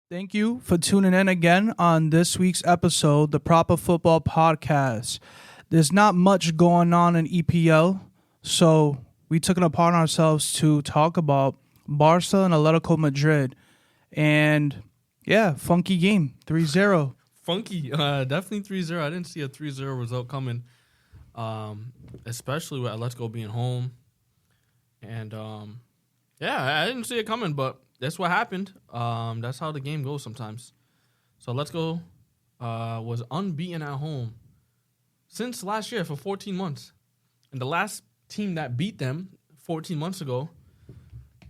Thank you for tuning in again on this week's episode, the Proper Football Podcast. There's not much going on in EPL, so we took it upon ourselves to talk about Barca and Atletico Madrid. And yeah, funky game, 3-0. Funky, definitely 3-0. I didn't see a 3-0 result coming, especially with Atletico being home. And I didn't see it coming, but that's what happened. That's how the game goes sometimes. So Atletico was unbeaten at home since last year for 14 months. And the last team that beat them 14 months ago,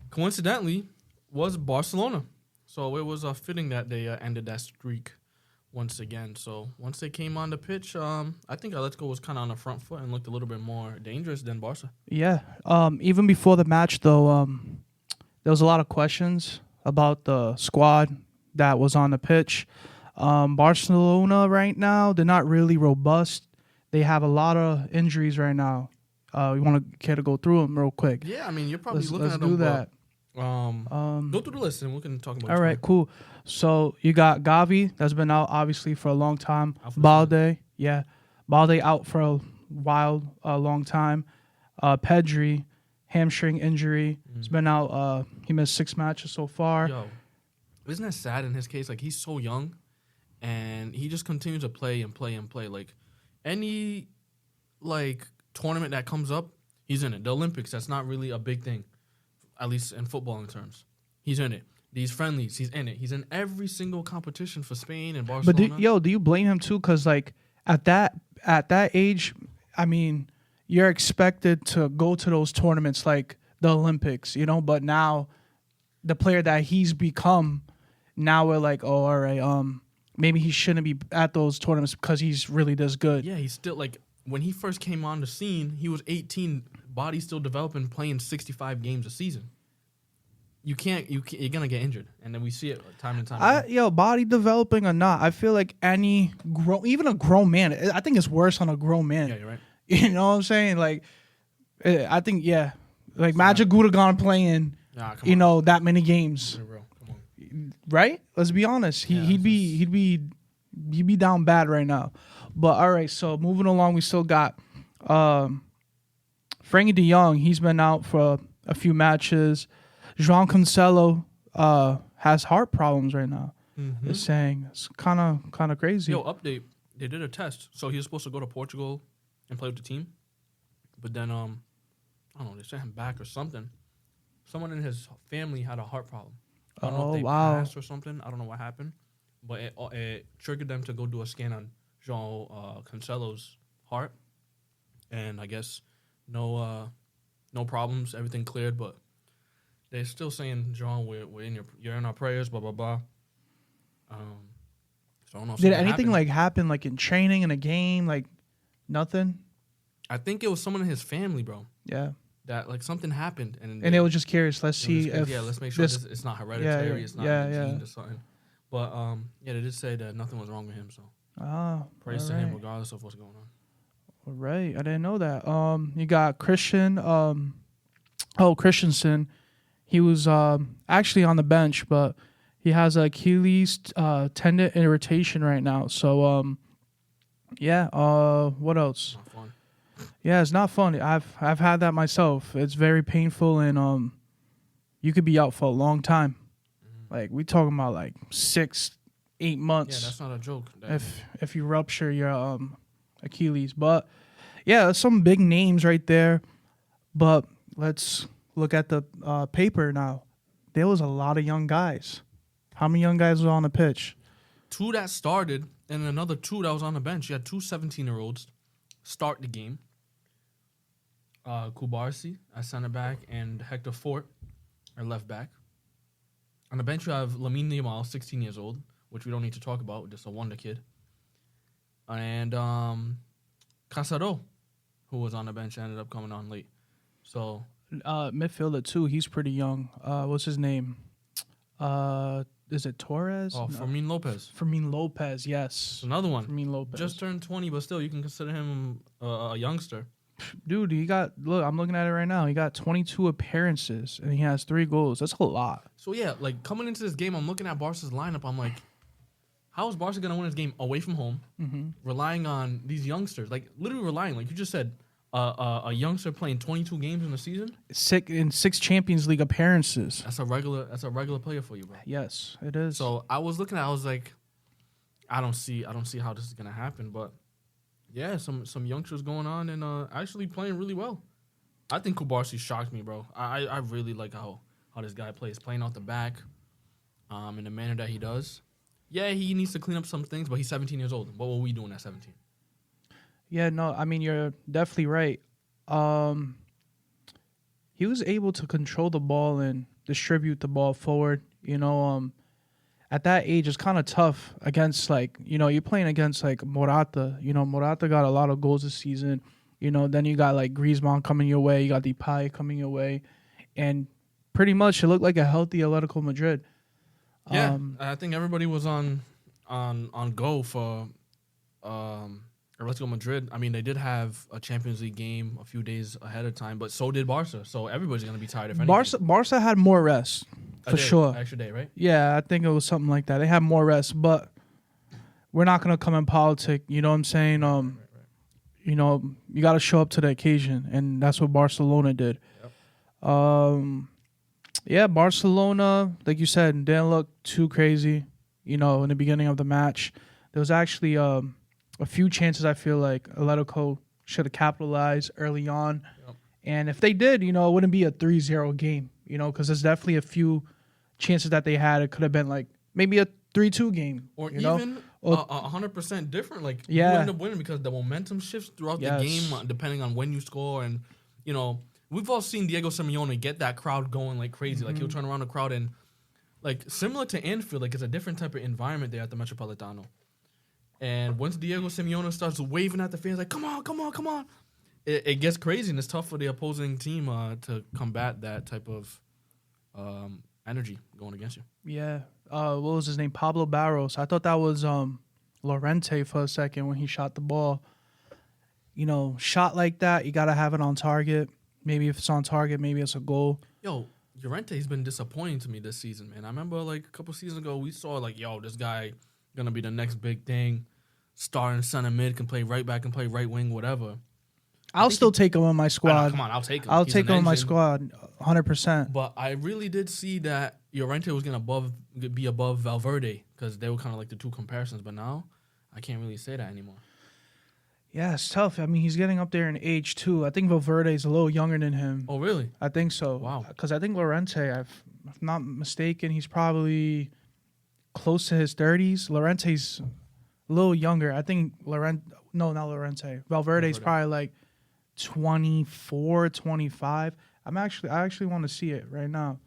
coincidentally, was Barcelona. So it was fitting that they ended that streak once again. So once they came on the pitch, I think Atletico was kind of on the front foot and looked a little bit more dangerous than Barca. Yeah. Even before the match, though, there was a lot of questions about the squad that was on the pitch. Barcelona right now, they're not really robust. They have a lot of injuries right now. You want to care to go through them real quick? Yeah, I mean, you're probably looking let's at do them. that. Go through the list and we can talk about it. All right, cool. So you got Gavi, that's been out obviously for a long time. Balde out for a long time. Pedri, hamstring injury. He's been out. He missed 6 matches so far. Yo, isn't that sad in his case? Like, he's so young, and he just continues to play and play and play. Like, any, tournament that comes up, he's in it. The Olympics, that's not really a big thing, at least in footballing terms. He's in it. These friendlies, he's in it. He's in every single competition for Spain and Barcelona. But do you blame him too? Because at that age, I mean, you're expected to go to those tournaments like the Olympics, But now, the player that he's become, now we're like, oh, all right, maybe he shouldn't be at those tournaments because he's really this good. Yeah, he's still when he first came on the scene, he was 18, body still developing, playing 65 games a season. You're gonna get injured, and then we see it time and time again. Body developing or not, I feel like even a grown man, I think it's worse on a grown man. Yeah, you're right. You know what I'm saying? I think Magic Gudagon playing, that many games, right? Let's be honest. He'd be down bad right now. But all right, so moving along, we still got Frankie De Jong. He's been out for a few matches. Joao Cancelo has heart problems right now. Mm-hmm. They're saying it's kind of crazy. Yo, update. They did a test, so he was supposed to go to Portugal and play with the team, but then I don't know, they sent him back or something. Someone in his family had a heart problem. I don't know if they passed or something. I don't know what happened, but it triggered them to go do a scan on Joao Cancelo's heart, and I guess no problems, everything cleared, but they're still saying, Joao, you're in our prayers, blah blah blah. So I don't know. If did anything happen in training in a game, nothing? I think it was someone in his family, bro. Yeah. That something happened, and they were just curious. Let's see if let's make sure it's not hereditary. It's not gene or something. But they did say that nothing was wrong with him. So praise to him, regardless of what's going on. All right, I didn't know that. You got Christensen. He was actually on the bench, but he has Achilles tendon irritation right now. So what else? Not fun. Yeah, it's not fun. I've had that myself. It's very painful, and you could be out for a long time. Mm-hmm. We talking about 6-8 months. Yeah, that's not a joke. If you rupture your Achilles, but yeah, some big names right there. But let's look at the paper now. There was a lot of young guys. How many young guys were on the pitch? 2 that started, and another 2 that was on the bench. You had 2 17-year-olds start the game. Kubarsi at center back and Hector Fort at left back. On the bench, you have Lamine Yamal, 16 years old, which we don't need to talk about, just a wonder kid. And Casado, who was on the bench, ended up coming on late. So midfielder too, he's pretty young. What's his name? Is it Torres? Oh, no. Fermin Lopez. Fermin Lopez, yes. Another one. Fermin Lopez. Just turned 20, but still, you can consider him a youngster. Dude, look, I'm looking at it right now. He got 22 appearances and he has 3 goals. That's a lot. So yeah, like coming into this game, I'm looking at Barca's lineup. I'm like, how is Barca gonna win this game away from home, relying on these youngsters? Like literally relying, like you just said, a youngster playing 22 games in a season. 6 Champions League appearances. That's a regular player for you, bro. Yes, it is. So I was looking at, I was like, I don't see how this is gonna happen, but yeah, some youngsters going on and actually playing really well. I think Kubarsi shocked me, bro. I really like how this guy plays, playing out the back, in the manner that he does. Yeah, he needs to clean up some things, but he's 17 years old. What were we doing at 17? Yeah, no, I mean, you're definitely right. He was able to control the ball and distribute the ball forward. At that age, it's kind of tough against, like, you're playing against, like, Morata. Morata got a lot of goals this season. Then you got, like, Griezmann coming your way. You got Depay coming your way. And pretty much it looked like a healthy Atletico Madrid. Yeah, I think everybody was on go for Atletico Madrid. I mean, they did have a Champions League game a few days ahead of time, but so did Barca. So everybody's going to be tired if anything. Barca had more rest, for sure. Extra day, right? Yeah, I think it was something like that. They had more rest, but we're not going to come in politic. You know what I'm saying? Right. You got to show up to the occasion, and that's what Barcelona did. Yep. Yeah, Barcelona, like you said, didn't look too crazy, in the beginning of the match. There was actually a few chances I feel like Atletico should have capitalized early on. Yep. And if they did, it wouldn't be a 3-0 game, because there's definitely a few chances that they had. It could have been like maybe a 3-2 game. Or even 100% different. Like, you end up winning because the momentum shifts throughout the game depending on when you score. And, we've all seen Diego Simeone get that crowd going like crazy. Like, he'll turn around the crowd and, like, similar to Anfield, like, it's a different type of environment there at the Metropolitano. And once Diego Simeone starts waving at the fans, like, come on, it gets crazy, and it's tough for the opposing team to combat that type of energy going against you. Yeah. What was his name? Pablo Barros. I thought that was Llorente for a second when he shot the ball. Shot like that, you got to have it on target. Maybe if it's on target, maybe it's a goal. Yo, Llorente's been disappointing to me this season, man. I remember, like, a couple seasons ago, we saw, like, this guy going to be the next big thing. Starting center mid, can play right back, can play right wing, whatever. I'll still take him on my squad. Come on, I'll take him. I'll take him on my squad, 100%. But I really did see that Llorente was going to be above Valverde because they were kind of like the two comparisons. But now, I can't really say that anymore. Yeah, it's tough. I mean, he's getting up there in age, too. I think Valverde is a little younger than him. Oh, really? I think so. Wow. Because I think Llorente, if I'm not mistaken, he's probably close to his 30s. Llorente's a little younger. I think not Llorente. Valverde's probably like 24, 25. I actually want to see it right now.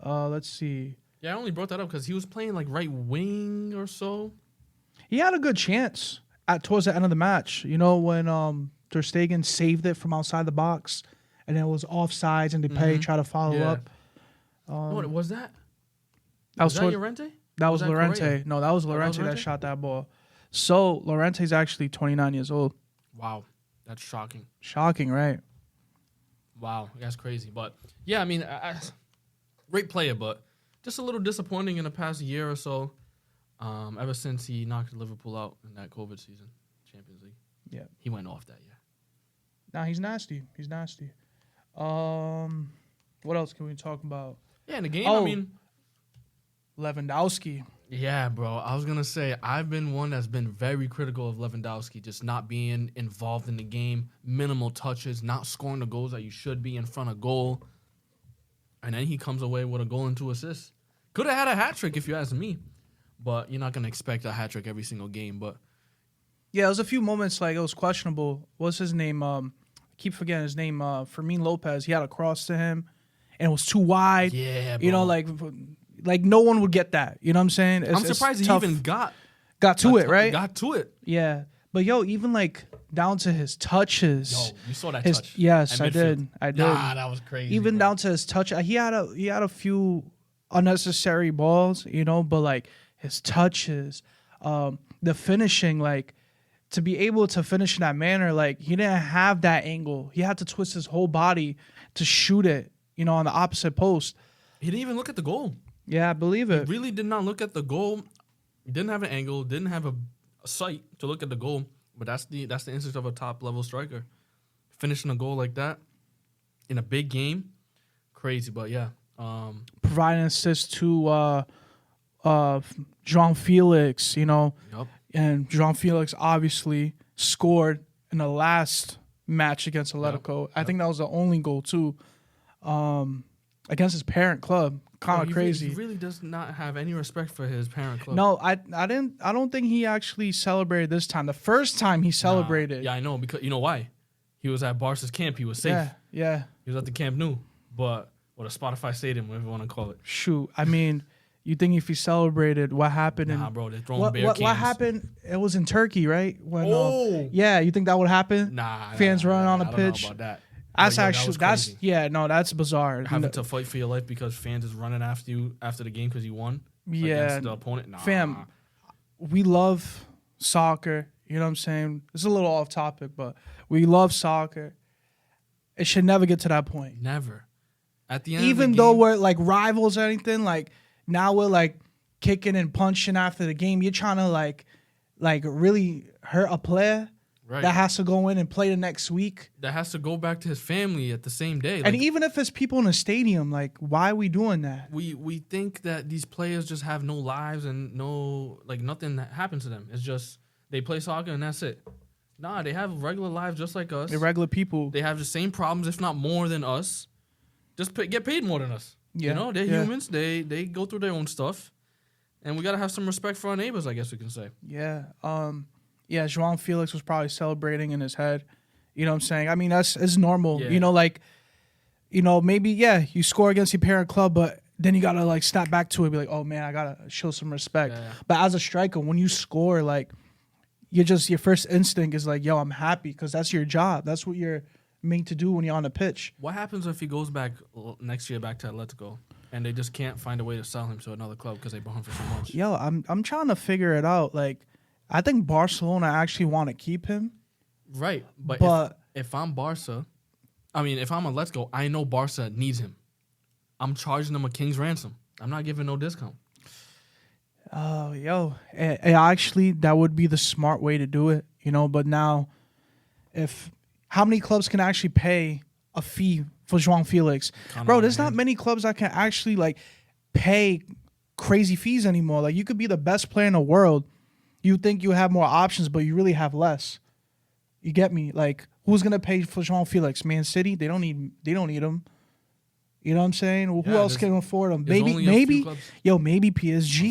Let's see. Yeah, I only brought that up because he was playing like right wing or so. He had a good chance towards the end of the match. When Ter Stegen saved it from outside the box, and it was offsides, and Depay tried to follow up. What was that? Was that Llorente? That was Llorente. Correa? No, that was Llorente that shot that ball. So Llorente's actually 29 years old. Wow, that's shocking. Shocking, right? Wow, that's crazy. But yeah, I mean, great player, but just a little disappointing in the past year or so. Ever since he knocked Liverpool out in that COVID season, Champions League. Yeah, he went off that year. Nah, he's nasty. What else can we talk about? Yeah, in the game, I mean, Lewandowski. Yeah, bro. I was going to say, I've been one that's been very critical of Lewandowski, just not being involved in the game, minimal touches, not scoring the goals that you should be in front of goal. And then he comes away with a goal and 2 assists. Could have had a hat trick if you ask me, but you're not going to expect a hat trick every single game. But yeah, there was a few moments like it was questionable. What's his name? I keep forgetting his name. Fermin Lopez. He had a cross to him, and it was too wide. Yeah, bro. Like no one would get that. You know what I'm saying? I'm surprised he even got to it, right? Got to it. Yeah. But, even, like, down to his touches. Yo, you saw that touch. Yes, I did. Nah, that was crazy. Even down to his touch. He had a few unnecessary balls, but, like, his touches, the finishing, like, to be able to finish in that manner, like he didn't have that angle. He had to twist his whole body to shoot it, on the opposite post. He didn't even look at the goal. Yeah, I believe it. He really did not look at the goal. He didn't have an angle, didn't have a sight to look at the goal. But that's the instinct of a top level striker. Finishing a goal like that in a big game, crazy. But yeah, providing assist to Joao Felix, Yep. and Joao Felix obviously scored in the last match against Atletico. Yep. I think that was the only goal too, against his parent club. Kind of crazy. He really does not have any respect for his parent club. No, I don't think he actually celebrated this time. The first time he celebrated. Yeah, I know, because you know why? He was at Barca's camp. He was safe. Yeah. He was at the Camp Nou, or the Spotify Stadium, whatever you want to call it. Shoot, I mean, you think if he celebrated, what happened? Nah, bro, they're throwing beer cans. What happened? It was in Turkey, right? When, yeah, you think that would happen? Nah. Fans running on the pitch. I don't know about that. That's bizarre. Having to fight for your life because fans is running after you after the game because you won against the opponent. Nah. Fam, we love soccer. You know what I'm saying? It's a little off topic, but we love soccer. It should never get to that point. Never. At the end even of the though game, we're like rivals or anything, like now we're like kicking and punching after the game. You're trying to like really hurt a player. right, That has to go in and play the next week. that has to go back to his family at the same day. And even if it's people in the stadium, like, why are we doing that? we think that these players just have no lives and nothing that happens to them. It's just they play soccer and that's it. Nah, they have regular lives just like us. They're regular people. They have the same problems, if not more than us. Just get paid more than us. Yeah, They're yeah. humans. They go through their own stuff. And we got to have some respect for our neighbors, I guess we can say. Yeah. Yeah, Joao Felix was probably celebrating in his head. You know what I'm saying? I mean, it's normal. Yeah. Maybe, you score against your parent club, but then you got to, like, snap back to it and be like, oh, man, I got to show some respect. Yeah. But as a striker, when you score, like, your first instinct is like, yo, I'm happy because that's your job. That's what you're made to do when you're on the pitch. What happens if he goes back next year back to Atletico and they just can't find a way to sell him to another club because they bought him for so much? Yo, I'm trying to figure it out. Like, I think Barcelona actually want to keep him. Right. But if I'm Barca, if I'm Atletico, I know Barca needs him. I'm charging them a king's ransom. I'm not giving no discount. Oh, actually, that would be the smart way to do it, But now, how many clubs can actually pay a fee for Joao Felix? Bro, there's not many clubs that can actually, like, pay crazy fees anymore. Like, you could be the best player in the world. You think you have more options, but you really have less. You get me? Like, who's gonna pay for Joao Felix? Man City? They don't need him. You know what I'm saying? Well, who else can afford him? Maybe PSG.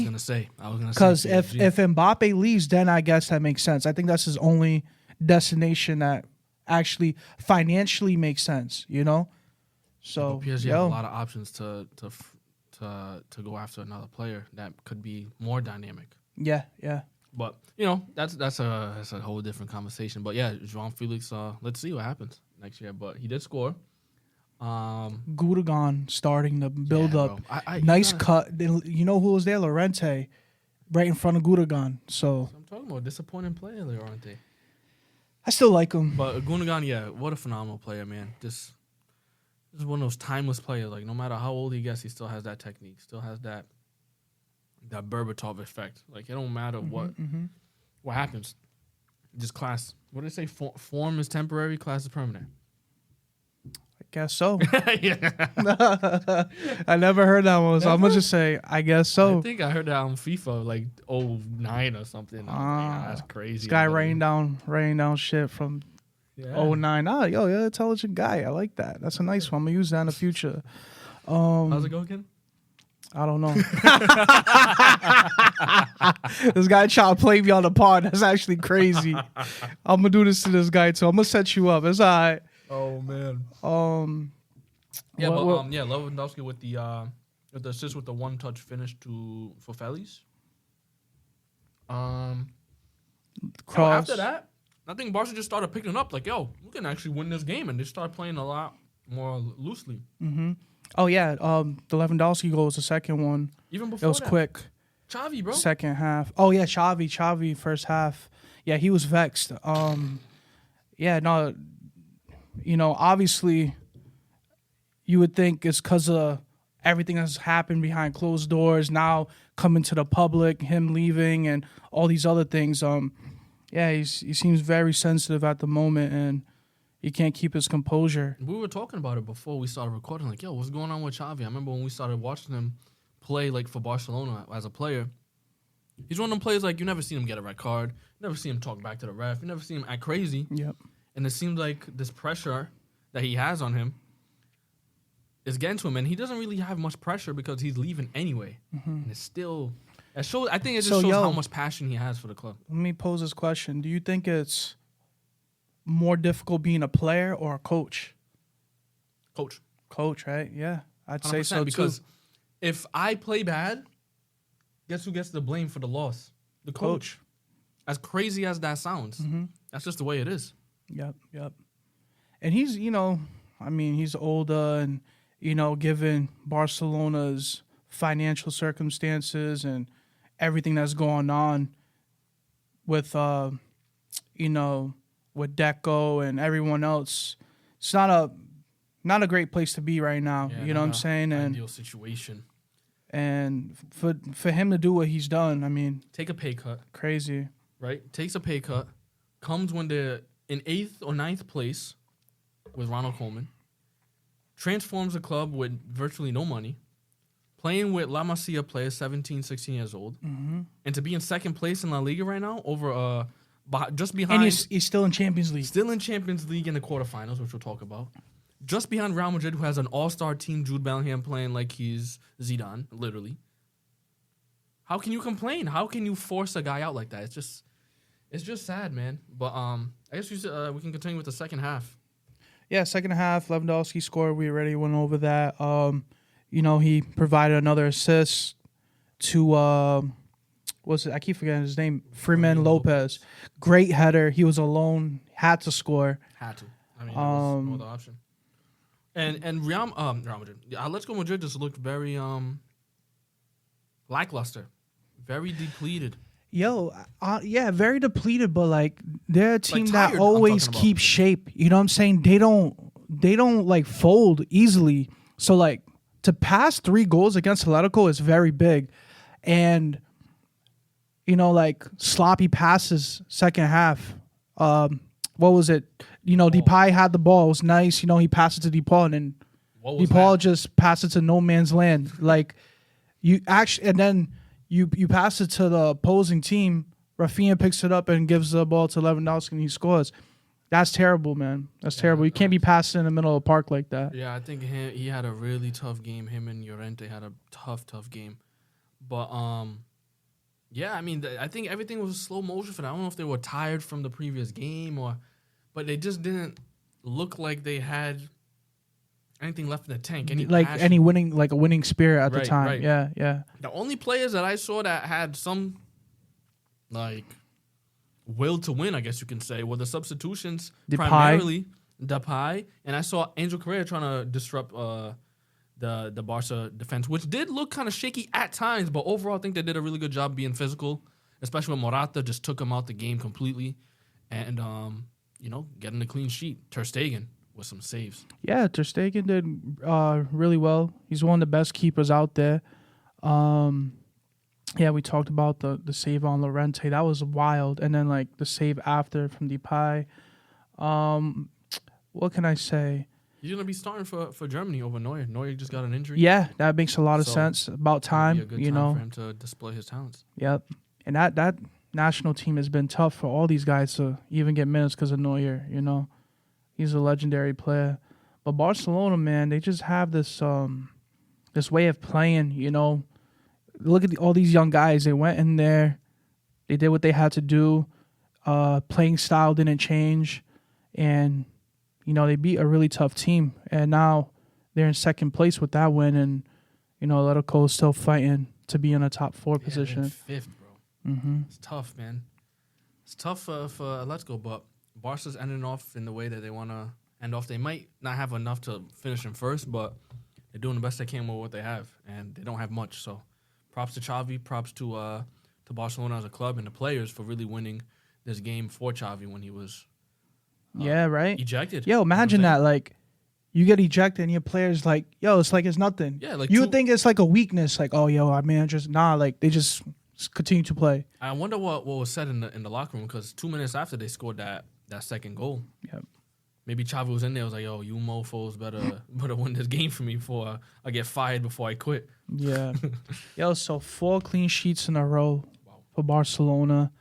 I was gonna say because if Mbappe leaves, then I guess that makes sense. I think that's his only destination that actually financially makes sense. So PSG have a lot of options to go after another player that could be more dynamic. Yeah. But that's a whole different conversation. But yeah, Joao Felix. Let's see what happens next year. But he did score. Gundogan starting the build up. Nice cut. You know who was there? Llorente, right in front of Gundogan. So I'm talking about disappointing player, Llorente. I still like him. But Gundogan, what a phenomenal player, man. This is one of those timeless players. Like no matter how old he gets, he still has that technique. Still has that Berbatov effect. Like it don't matter what happens. Just class. What did they say? Form is temporary. Class is permanent. I guess so. Yeah. I never heard that one, so I'm gonna just say I guess so. I think I heard that on FIFA like 09 or something. That's crazy. This guy raining down shit from 09. You're an intelligent guy. I like that. That's a nice one. I'm gonna use that in the future. How's it go again? I don't know. This guy trying to play me on the pod. That's actually crazy. I'm gonna do this to this guy too. I'm gonna set you up. It's all right. Oh man. Lewandowski with the assist with the one touch finish for Felix. Cross. After that, I think Barca just started picking up. Like, we can actually win this game, and they started playing a lot more loosely. Mm-hmm. Oh yeah, the Lewandowski goal was the second one. Even before it was that. quick. Xavi, bro. Second half. Oh yeah, Xavi first half. Yeah, he was vexed. Yeah, no, obviously, you would think it's because of everything that's happened behind closed doors. Now coming to the public, him leaving, and all these other things. Yeah, he seems very sensitive at the moment, and he can't keep his composure. We were talking about it before we started recording. Like, yo, what's going on with Xavi? I remember when we started watching him play, like, for Barcelona as a player. He's one of them players, like, you never seen him get a red card. You never see him talk back to the ref. You never see him act crazy. Yep. And it seems like this pressure that he has on him is getting to him. And he doesn't really have much pressure because he's leaving anyway. Mm-hmm. And it's still... I think it just shows how much passion he has for the club. Let me pose this question. Do you think it's more difficult being a player or a coach? Coach, right? Yeah, I'd say so because too. If I play bad, guess who gets the blame for the loss? The coach. As crazy as that sounds, that's just the way it is. Yep. And he's, he's older and, given Barcelona's financial circumstances and everything that's going on with, with Deco and everyone else, it's not a great place to be right now. Yeah, you know what I'm saying? And ideal situation. And for him to do what he's done, I mean, take a pay cut. Crazy, right? Takes a pay cut. Comes when they're in 8th or 9th place with Ronald Koeman. Transforms the club with virtually no money. Playing with La Masia players, 17, 16 years old. Mm-hmm. And to be in 2nd place in La Liga right now, over just behind... And he's still in Champions League. Still in Champions League in the quarterfinals, which we'll talk about. Just behind Real Madrid, who has an all-star team, Jude Bellingham playing like he's Zidane, literally. How can you complain? How can you force a guy out like that? It's just sad, man. But I guess we can continue with the second half. Yeah, second half, Lewandowski scored. We already went over that. He provided another assist to I keep forgetting his name. Freeman Lopez. Great header. He was alone. Had to score. Had to. I mean, there was no other option. And Real Madrid. Atletico Madrid just looked very lackluster, very depleted. Very depleted, but like they're a team tired, that always keeps shape. You know what I'm saying? They don't like fold easily. So like to pass 3 goals against Atletico is very big, and like sloppy passes second half. What was it? Depay had the ball. It was nice. He passed it to DePaul, and then DePaul just passed it to no man's land. Like you actually, and then you pass it to the opposing team. Rafinha picks it up and gives the ball to Lewandowski, and he scores. That's terrible, man. That's terrible. You can't be passing in the middle of the park like that. Yeah, I think he had a really tough game. Him and Llorente had a tough game. But yeah, I mean, I think everything was slow motion for them. I don't know if they were tired from the previous game but they just didn't look like they had anything left in the tank. Any winning spirit at the time. Right. Yeah. The only players that I saw that had some like will to win, I guess you can say, were the substitutions. Primarily Depay, and I saw Angel Correa trying to disrupt the Barca defense, which did look kind of shaky at times, but overall I think they did a really good job being physical, especially when Morata just took him out the game completely, and getting a clean sheet. Ter Stegen with some saves. Yeah, Ter Stegen did really well. He's one of the best keepers out there. Yeah, we talked about the save on Llorente. That was wild. And then, like, the save after from Depay. What can I say? He's going to be starting for Germany over Neuer. Neuer just got an injury. Yeah, that makes a lot of sense. About time, be a good time for him to display his talents. Yep. And that national team has been tough for all these guys to even get minutes because of Neuer, He's a legendary player. But Barcelona, man, they just have this way of playing, Look at all these young guys. They went in there. They did what they had to do. Playing style didn't change. And, they beat a really tough team. And now they're in second place with that win. And, Atletico is still fighting to be in a top 4 position. 5th, bro. Mm-hmm. It's tough, man. It's tough for Atletico, but Barca's ending off in the way that they want to end off. They might not have enough to finish in first, but they're doing the best they can with what they have. And they don't have much, so... Props to Xavi, props to Barcelona as a club and the players for really winning this game for Xavi when he was right. ejected. Yo, imagine You know what I'm that. Like, you get ejected and your player's like, yo, it's like it's nothing. Yeah, like you would think it's like a weakness. Like, oh, yo, our managers, like they just continue to play. I wonder what was said in the locker room because 2 minutes after they scored that second goal, Yep. maybe Xavi was in there. Was like, "Yo, you mofo's better win this game for me before I get fired before I quit." Yeah. Yo, so 4 clean sheets in a row Wow. for Barcelona.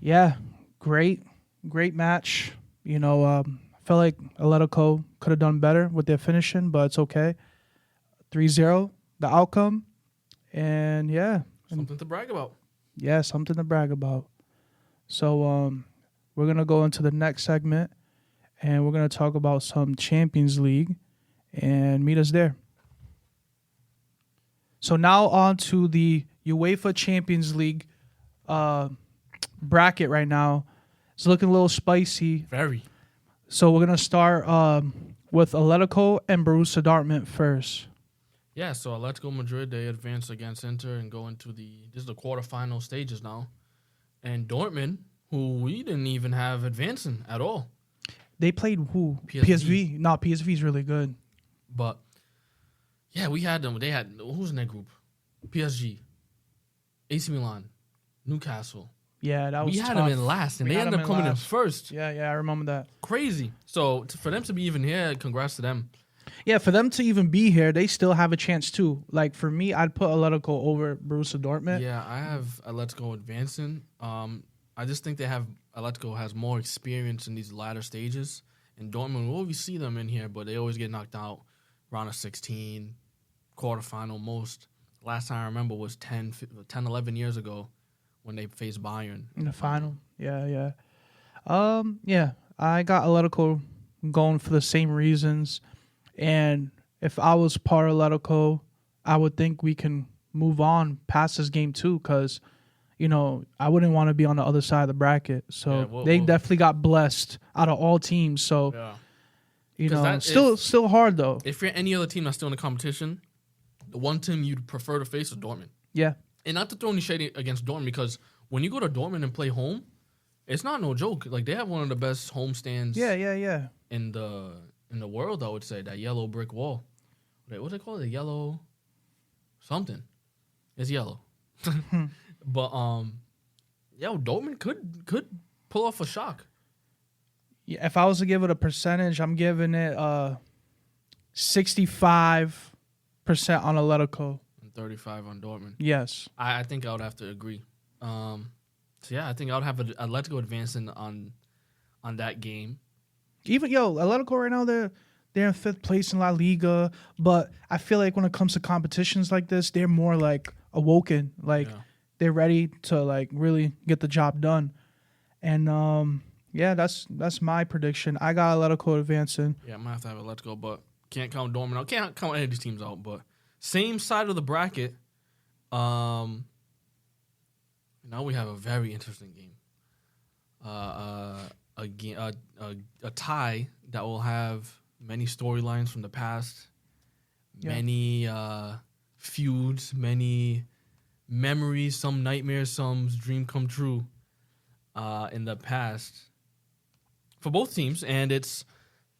Yeah, great match. You know, I felt like Atletico could have done better with their finishing, but it's okay. 3-0, the outcome, and yeah. Something to brag about. Yeah, something to brag about. So we're going to go into the next segment, and we're going to talk about some Champions League, and meet us there. So now on to the UEFA Champions League bracket right now. It's looking a little spicy. Very. So we're going to start with Atletico and Borussia Dortmund first. Yeah, so Atletico Madrid, they advance against Inter and go into this is the quarterfinal stages now. And Dortmund, who we didn't even have advancing at all. They played who? PSV. No, PSV is really good. But, yeah, we had them. They had, who's in that group? PSG, AC Milan, Newcastle. Yeah, that was We had tough. them in last, and We they had ended them up in coming in last. first. Yeah, I remember that. Crazy. So, for them to be even here, congrats to them. Yeah, for them to even be here, they still have a chance too. Like for me, I'd put Atletico over Borussia Dortmund. Yeah, I have Atletico advancing. I just think Atletico has more experience in these latter stages. And Dortmund, we always see them in here, but they always get knocked out round of 16, quarterfinal most. Last time I remember was 10, 11 years ago when they faced Bayern. In the final. Yeah. Yeah, I got Atletico going for the same reasons. And if I was part of Atletico, I would think we can move on past this game too, because, you know, I wouldn't want to be on the other side of the bracket. So they definitely got blessed out of all teams. So, you know, still hard though. If you're any other team that's still in the competition, the one team you'd prefer to face is Dortmund. Yeah. And not to throw any shade against Dortmund, because when you go to Dortmund and play home, it's not no joke. Like, they have one of the best home stands in the world, I would say. That yellow brick wall. What's it called? The yellow something. It's yellow. But Dortmund could pull off a shock. Yeah, if I was to give it a percentage, I'm giving it 65% on Atletico. And 35 on Dortmund. Yes. I think I would have to agree. I think I would have Atletico advancing on that game. Even Atletico right now, they're in 5th place in La Liga, but I feel like when it comes to competitions like this, they're more like awoken, like they're ready to like really get the job done. And that's my prediction. I got Atletico advancing. Yeah, I might have to have Atletico, but can't count Dortmund out. Can't count any of these teams out. But same side of the bracket. Now we have a very interesting game. A tie that will have many storylines from the past, many feuds, many memories, some nightmares, some dream come true in the past for both teams, and it's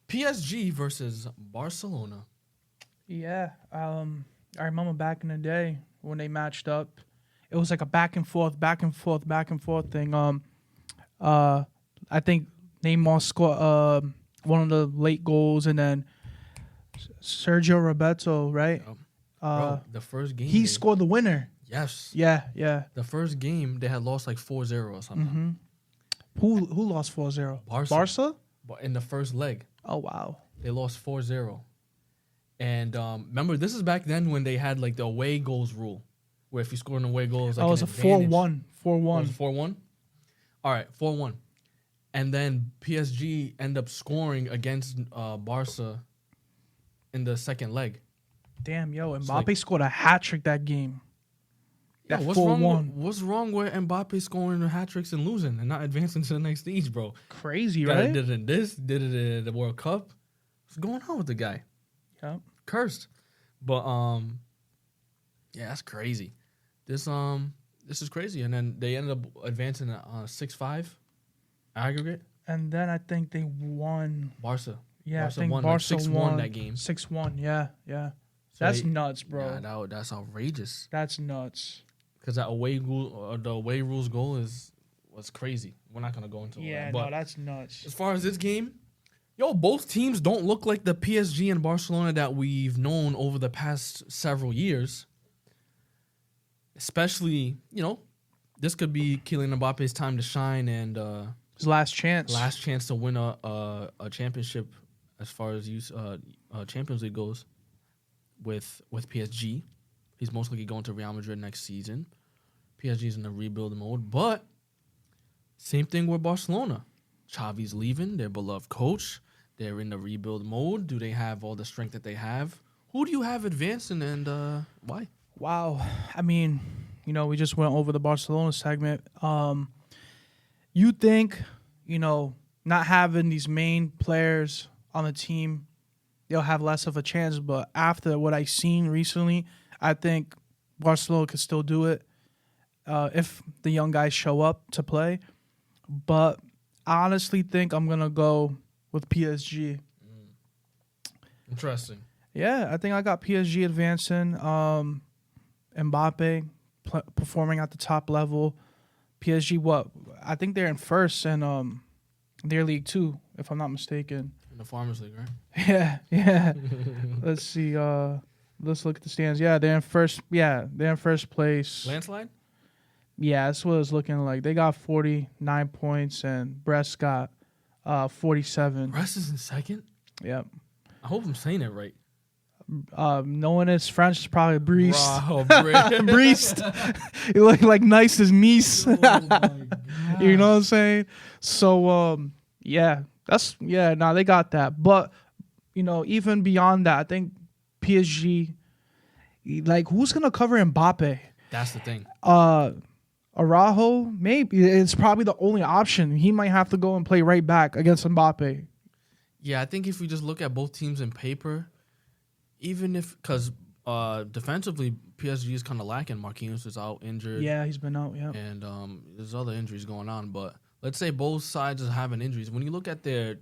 PSG versus Barcelona. Yeah, I remember back in the day when they matched up. It was like a back and forth thing. I think Neymar scored one of the late goals, and then Sergio Roberto, right? Bro, the first game he scored the winner. Yes. Yeah. The first game they had lost like 4-0 or something. Mm-hmm. Who lost 4-0? Barca? But in the first leg. Oh wow. They lost 4-0. And remember, this is back then when they had like the away goals rule, where if you scored an away goal, it was like it was a 4-1. 4-1. It was 4-1? All right, 4-1. And then PSG end up scoring against Barca in the second leg. Damn, Mbappe scored a hat trick that game. That 4-1. What's wrong with Mbappe scoring hat tricks and losing and not advancing to the next stage, bro? Crazy, right? Did it in the World Cup. What's going on with the guy? Yep. Cursed. But that's crazy. This this is crazy. And then they ended up advancing 6-5 aggregate. And then I think they won. Barca. Yeah, Barca I think won, Barca like 6-1 won that game. 6-1, yeah. So That's nuts, bro. Yeah, that's outrageous. That's nuts. Because that the away rules goal was crazy. We're not gonna go into all that. But that's nuts. as far as this game, both teams don't look like the PSG and Barcelona that we've known over the past several years. Especially, this could be Kylian Mbappe's time to shine and his last chance. Last chance to win a championship as far as Champions League goes with PSG. He's most likely going to Real Madrid next season. PSG's in a rebuild mode, but same thing with Barcelona. Xavi's leaving, their beloved coach. They're in the rebuild mode. Do they have all the strength that they have? Who do you have advancing and why? Wow. I mean, we just went over the Barcelona segment. You think, not having these main players on the team, they'll have less of a chance. But after what I've seen recently, I think Barcelona could still do it if the young guys show up to play. But I honestly think I'm going to go with PSG. Interesting. Yeah, I think I got PSG advancing. Mbappe performing at the top level. PSG, I think they're in first in their league too, if I'm not mistaken. In the Farmers League, right? Yeah. Let's see. Let's look at the stands. Yeah, they're in first. Yeah, they're in first place. Landslide? Yeah, that's what it's looking like. They got 49 points, and Brest got 47. Brest is in second? Yep. I hope I'm saying it right. Knowing it's French, it's probably Brest. Wow, Brest. You look like nice as Nice. Oh my God. You know what I'm saying? So, they got that. But, even beyond that, I think PSG, who's going to cover Mbappe? That's the thing. Araujo, maybe. It's probably the only option. He might have to go and play right back against Mbappe. Yeah, I think if we just look at both teams in paper, because defensively, PSG is kind of lacking. Marquinhos is out injured. Yeah, he's been out, yeah. And there's other injuries going on. But let's say both sides are having injuries. When you look at their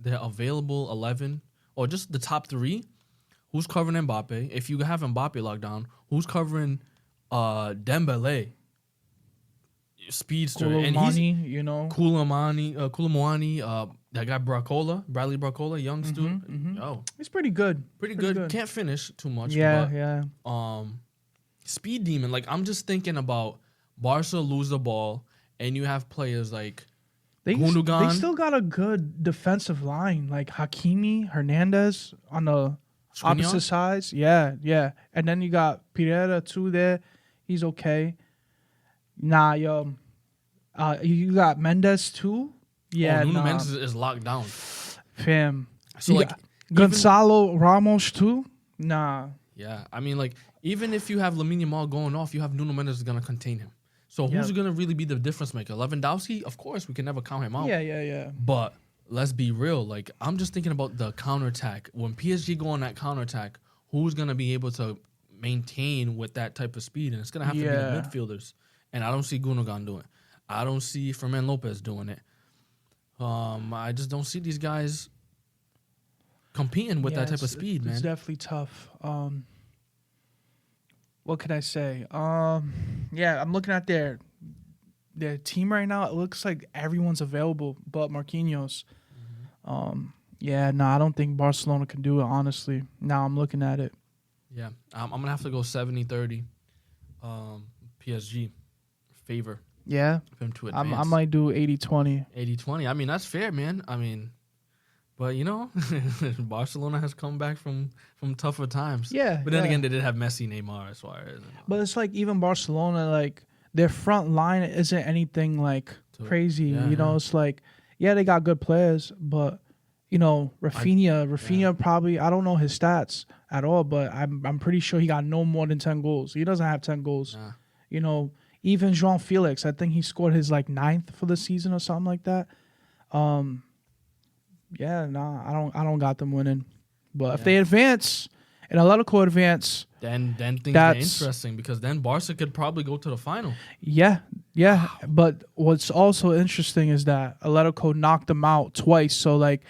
available 11, or just the top 3, who's covering Mbappe? If you have Mbappe locked down, who's covering Dembele? Speedster. Koulibaly, that guy Bradley Barcola, young student. Mm-hmm. Oh, he's pretty good. Pretty good. Can't finish too much. Yeah. Speed demon. I'm just thinking about Barca lose the ball, and you have players like Gundogan. They still got a good defensive line, like Hakimi, Hernandez on the opposite sides. Yeah. And then you got Pereira too there. He's okay. Nah, you got Mendes too. Yeah, Nuno Mendes is locked down. Fam. So Gonzalo Ramos too. Nah. Yeah, I mean, even if you have Lamine Yamal going off, you have Nuno Mendes is gonna contain him. So who's gonna really be the difference maker? Lewandowski, of course, we can never count him out. Yeah. But let's be real. I'm just thinking about the counterattack. When PSG go on that counterattack, who's gonna be able to maintain with that type of speed? And it's gonna have to be the midfielders. And I don't see Gundogan doing it. I don't see Fermin Lopez doing it. I just don't see these guys competing with that type of speed, man. It's definitely tough. What can I say? I'm looking at their team right now. It looks like everyone's available but Marquinhos. I don't think Barcelona can do it, honestly. Now I'm looking at it. Yeah, I'm going to have to go 70-30 PSG favor. Yeah, for him to advance. I might do 80-20. 80-20. I mean, that's fair, man. I mean, but Barcelona has come back from tougher times. Yeah, but then again, they did have Messi, Neymar, Suarez. But it's even Barcelona, their front line isn't anything crazy. Yeah, It's they got good players, but Rafinha probably, I don't know his stats at all, but I'm pretty sure he got no more than 10 goals. He doesn't have 10 goals. Nah. Even Joao Felix, I think he scored his 9th for the season or something like that. I don't got them winning. But if they advance and Atletico advance. Then things get interesting because then Barca could probably go to the final. Yeah. But what's also interesting is that Atletico knocked them out twice. So, like,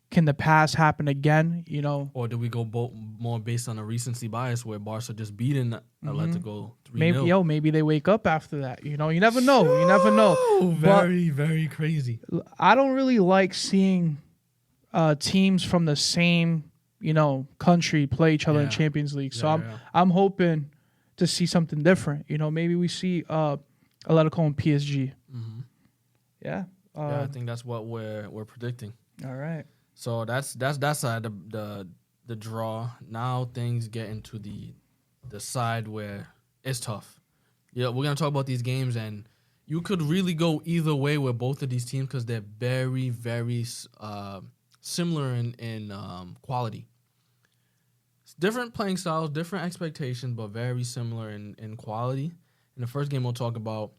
can the past happen again? Or do we go more based on a recency bias where Barca just beating Atletico 3-0? Maybe they wake up after that. You never know. You never know. Very, very crazy. I don't really like seeing teams from the same country play each other in Champions League. So I'm hoping to see something different. Maybe we see Atletico and PSG. Mm-hmm. Yeah. I think that's what we're predicting. All right. So that's side the draw. Now things get into the side where it's tough. Yeah, we're gonna talk about these games, and you could really go either way with both of these teams because they're very, very similar in quality. It's different playing styles, different expectations, but very similar in quality. And the first game we'll talk about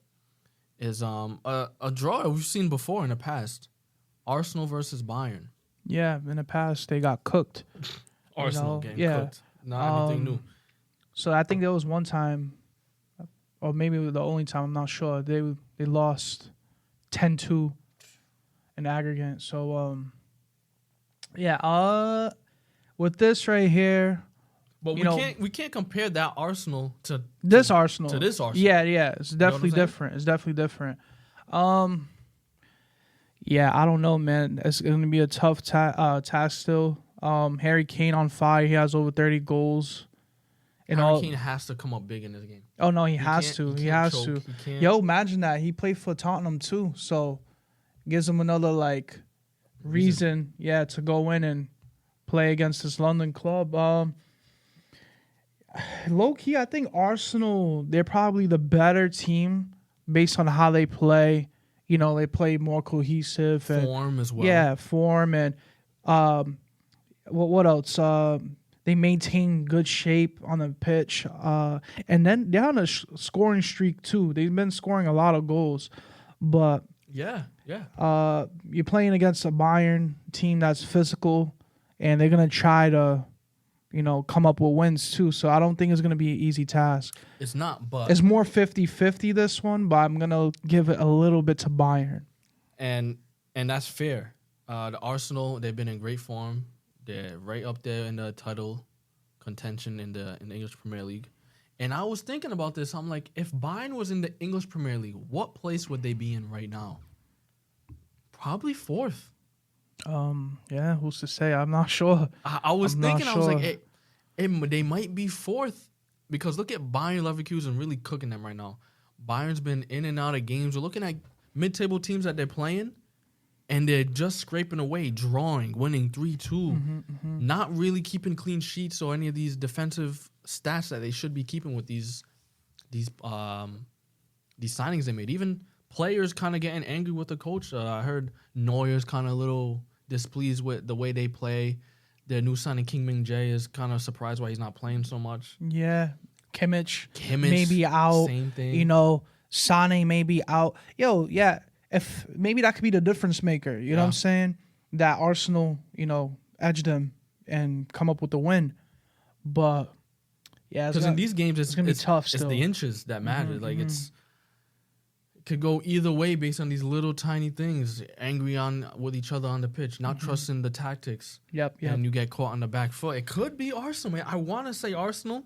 is a draw we've seen before in the past. Arsenal versus Bayern. Yeah, in the past they got cooked. Arsenal getting cooked. Not anything new. So I think there was one time, or maybe the only time, I'm not sure, they lost 10-2 in aggregate. So with this right here, but we can't compare that Arsenal to this Arsenal. Yeah, it's definitely different. It's definitely different. Yeah, I don't know, man. It's going to be a tough task still. Harry Kane on fire. He has over 30 goals. Harry Kane has to come up big in this game. Oh, no, he has to. He has to. Yo, imagine that. He played for Tottenham, too. So, gives him another, reason, to go in and play against this London club. Low-key, I think Arsenal, they're probably the better team based on how they play. They play more cohesive. And, form as well. Yeah, form. And what else? They maintain good shape on the pitch. And then they're on a scoring streak, too. They've been scoring a lot of goals. But yeah. You're playing against a Bayern team that's physical, and they're going to try to come up with wins too. So I don't think it's going to be an easy task. It's not, but it's more 50-50 this one, but I'm going to give it a little bit to Bayern. And that's fair. The Arsenal, they've been in great form. They're right up there in the title contention in the English Premier League. And I was thinking about this. I'm like, if Bayern was in the English Premier League, what place would they be in right now? Probably fourth. Yeah, who's to say? I'm not sure. I was thinking, I was like, they might be fourth because look at Bayern Leverkusen really cooking them right now. Bayern's been in and out of games. We're looking at mid-table teams that they're playing, and they're just scraping away, drawing, winning 3-2, not really keeping clean sheets or any of these defensive stats that they should be keeping with these signings they made. Even players kind of getting angry with the coach. I heard Neuer's kind of a little displeased with the way they play. Their new signing, King Min-jae, is kind of surprised why he's not playing so much. Yeah. Kimmich maybe out. Same thing. Sane may be out. If maybe that could be the difference maker. You know what I'm saying? That Arsenal, edge them and come up with the win. But, yeah. Because in these games, it's going to be tough still. It's the inches that matter. It could go either way based on these little tiny things. Angry with each other on the pitch, not trusting the tactics. Yep. And you get caught on the back foot. It could be Arsenal, man. I want to say Arsenal,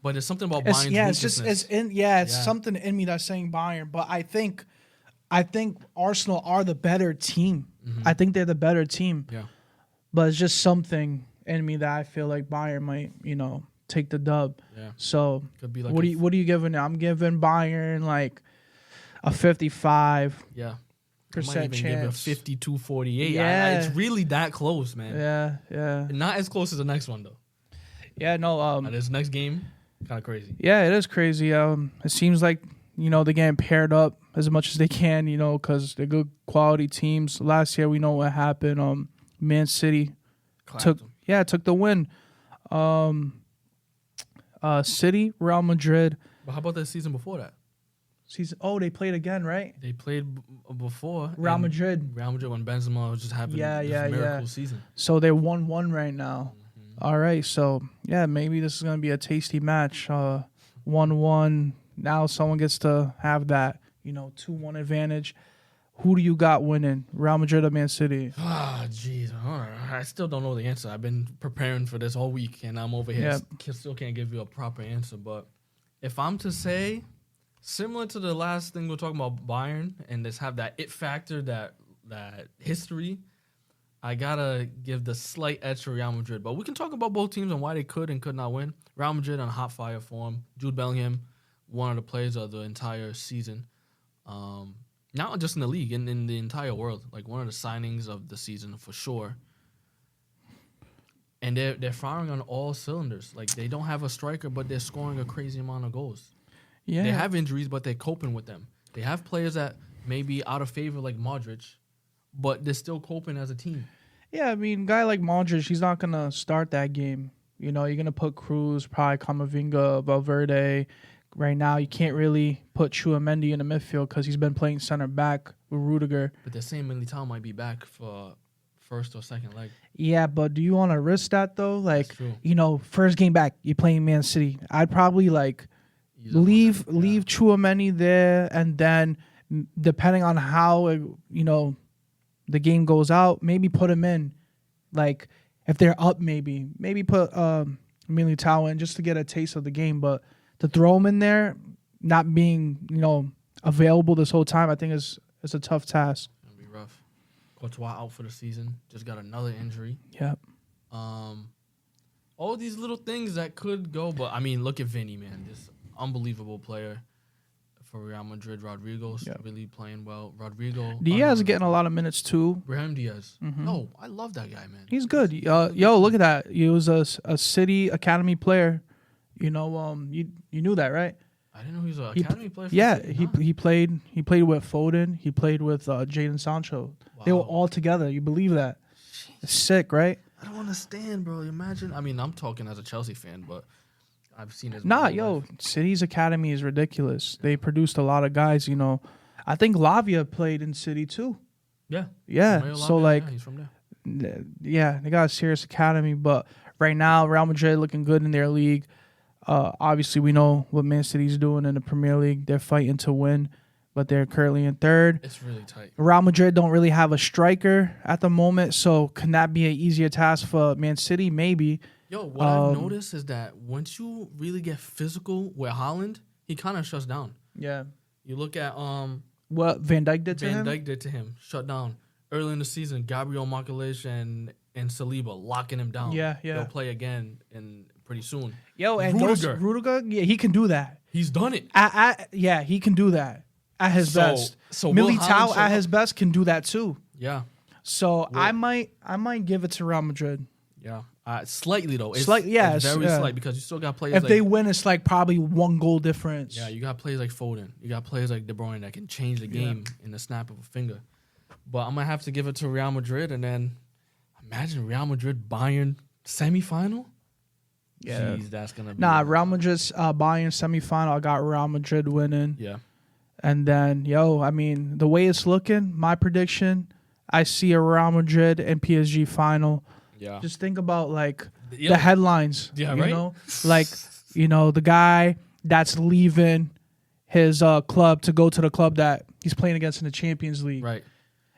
but there's something about Bayern's weakness. It's something in me that's saying Bayern. But I think Arsenal are the better team. Mm-hmm. I think they're the better team. Yeah. But it's just something in me that I feel like Bayern might, take the dub. Yeah. So could be like what are you giving? I'm giving Bayern a 55%. Yeah. Chance. Give it a 52-48. Yeah. It's really that close, man. Yeah. Not as close as the next one though. Yeah, no. This next game, kind of crazy. Yeah, it is crazy. It seems like they're getting paired up as much as they can. Because they're good quality teams. Last year we know what happened. Man City took the win. City, Real Madrid. But how about the season before that? They played again, right? They played before. Real Madrid when Benzema was just having this miracle season. So they're 1-1 right now. All right, so yeah, maybe this is gonna be a tasty match. 1-1. Now someone gets to have that 2-1 advantage. Who do you got winning, Real Madrid or Man City? Ah, jeez. I still don't know the answer. I've been preparing for this all week, and I'm over here. Still can't give you a proper answer. But if I'm to say, similar to the last thing we were talking about, Bayern, and just have that it factor, that history, I gotta give the slight edge to Real Madrid. But we can talk about both teams and why they could and could not win. Real Madrid on hot fire form. Jude Bellingham, one of the players of the entire season. Not just in the league, in the entire world. Like, one of the signings of the season for sure. And they're firing on all cylinders. Like, they don't have a striker, but they're scoring a crazy amount of goals. Yeah. They have injuries, but they're coping with them. They have players that may be out of favor, like Modric, but they're still coping as a team. Yeah, I mean, a guy like Modric, he's not going to start that game. You're going to put Cruz, probably Camavinga, Valverde. Right now, you can't really put Tchouaméni in the midfield because he's been playing center back with Rudiger. But the same Militao might be back for first or second leg. Yeah, but do you want to risk that, though? Like, first game back, you're playing Man City. I'd probably, leave Tchouaméni there, and then depending on how, the game goes out, maybe put him in. Like, if they're up, maybe put Militao in just to get a taste of the game. But to throw him in there, not being, available this whole time, I think is a tough task. It'll be rough. Courtois out for the season. Just got another injury. Yep. All these little things that could go, but, I mean, look at Vinny, man. This unbelievable player for Real Madrid. Rodrigo's really playing well. Diaz getting a lot of minutes, too. Brahim Diaz. Mm-hmm. No, I love that guy, man. He's good. Look at that. He was a City Academy player. You knew that, right? I didn't know he was an academy player. He played with Foden. He played with Jadon Sancho. Wow. They were all together. You believe that? It's sick, right? I don't understand, bro. Imagine. I mean, I'm talking as a Chelsea fan, but I've seen his. City's academy is ridiculous. Yeah. They produced a lot of guys. I think Lavia played in City too. Yeah. Yeah. So he's from there. Yeah, they got a serious academy, but right now Real Madrid looking good in their league. Obviously, we know what Man City's doing in the Premier League. They're fighting to win, but they're currently in third. It's really tight. Real Madrid don't really have a striker at the moment, so can that be an easier task for Man City? Maybe. Yo, what I've noticed is that once you really get physical with Haaland, he kind of shuts down. Yeah. You look at what Van Dijk did to him? Van Dijk did to him. Shut down. Early in the season, Gabriel Magalhaes and Saliba locking him down. Yeah. They'll play again pretty soon. And Rudiger, he can do that. He's done it. He can do that at his best. So Militao at his best can do that too. Yeah. So I might give it to Real Madrid. Yeah. Slightly though. It's very slight because you still got players. If they win, it's probably 1 goal difference. Yeah, you got players like Foden. You got players like De Bruyne that can change the game in the snap of a finger. But I'm gonna have to give it to Real Madrid, and then imagine Real Madrid Bayern semifinal. Yeah, jeez, that's gonna be Real Madrid's Bayern semifinal. I got Real Madrid winning. Yeah, and then the way it's looking, my prediction, I see a Real Madrid and PSG final. Yeah, just think about the headlines. Yeah, you right. know, the guy that's leaving his club to go to the club that he's playing against in the Champions League. Right.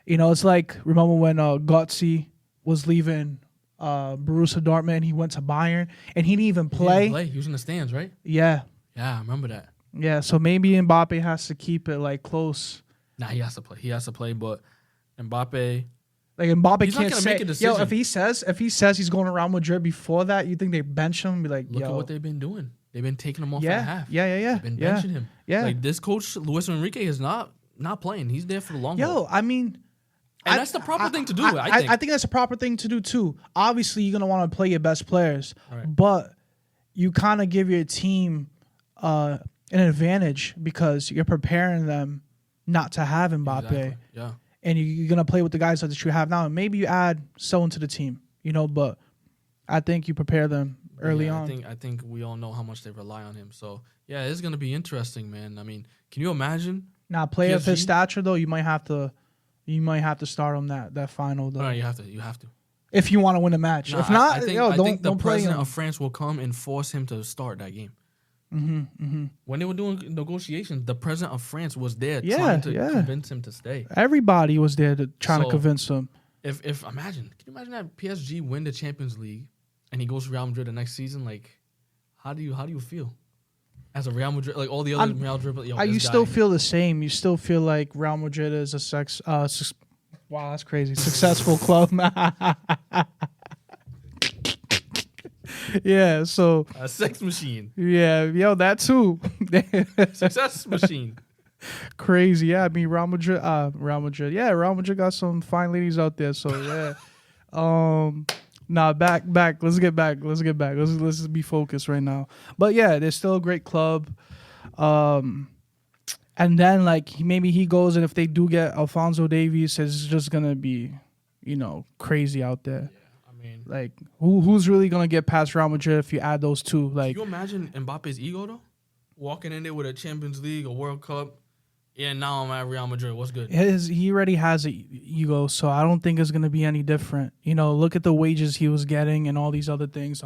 It's like, remember when Götze was leaving Borussia Dortmund, he went to Bayern, and he didn't even play. He was in the stands, right? Yeah. Yeah, I remember that. Yeah, so maybe Mbappe has to keep it close. Nah, he has to play. He has to play, but Mbappe... Mbappe he's can't not gonna say, make a decision. if he says he's going to Real Madrid before that, you think they bench him and be like, look at what they've been doing. They've been taking him off at half. Yeah. They've been benching him. Yeah. This coach, Luis Enrique, is not playing. He's there for the long haul. And that's the proper thing to do, I think. I think that's a proper thing to do, too. Obviously, you're going to want to play your best players. Right. But you kind of give your team an advantage because you're preparing them not to have Mbappe. Exactly. Yeah. And you're going to play with the guys that you have now. And maybe you add someone to the team, but I think you prepare them early on. I think we all know how much they rely on him. So, yeah, it's going to be interesting, man. I mean, can you imagine? Now, play of his stature, though, you might have to start on that final, though. No, you have to. if you want to win a match. Nah, if not, I think, yo, I think the don't play president him. of France will come and force him to start that game. When they were doing negotiations, the president of France was there trying to convince him to stay. Everybody was there trying to So, convince him. If can you imagine that PSG win the Champions League and he goes to Real Madrid the next season? Like, how do you feel as a Real Madrid? Like all the other Real Madrid, You still feel the same. You still feel like Real Madrid is a wow, that's crazy. Successful club. Yeah, so a sex machine. Yeah, yo, that too. Success machine. Crazy. Yeah, I mean Real Madrid. Yeah, Real Madrid got some fine ladies out there. So yeah. Back. Let's get back. Let's be focused right now. But yeah, they're still a great club. And then like maybe he goes, and if they do get Alphonso Davies, it's just gonna be, crazy out there. Yeah, I mean, like who's really gonna get past Real Madrid if you add those two? Like, can you imagine Mbappe's ego though, walking in there with a Champions League, a World Cup. Yeah, now I'm at Real Madrid. What's good? He already has an ego, so I don't think it's gonna be any different. Look at the wages he was getting and all these other things.